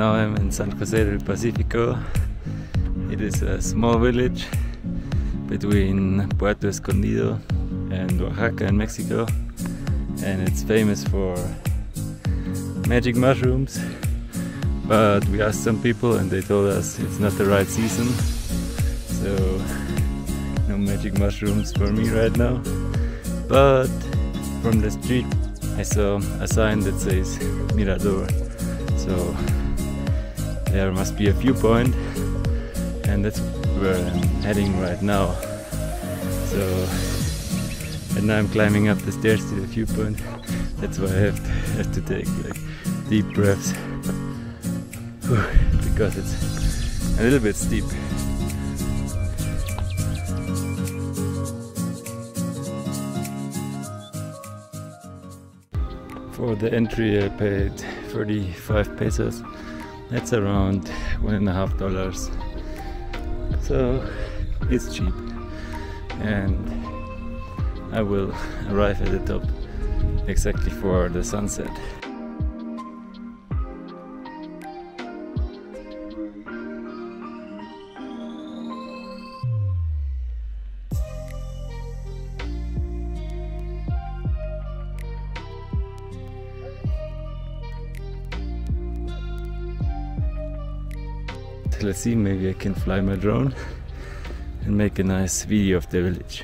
now I'm in San Jose del Pacifico. It is a small village between Puerto Escondido and Oaxaca in Mexico, and it's famous for magic mushrooms. But we asked some people and they told us it's not the right season, so no magic mushrooms for me right now. But from the street I saw a sign that says Mirador, so there must be a viewpoint, and that's where I'm heading right now. So, and now I'm climbing up the stairs to the viewpoint. That's why I have to take like deep breaths because it's a little bit steep. For the entry I paid 35 pesos. That's around $1.50. So it's cheap, and I will arrive at the top exactly for the sunset. Let's see, maybe I can fly my drone and make a nice video of the village.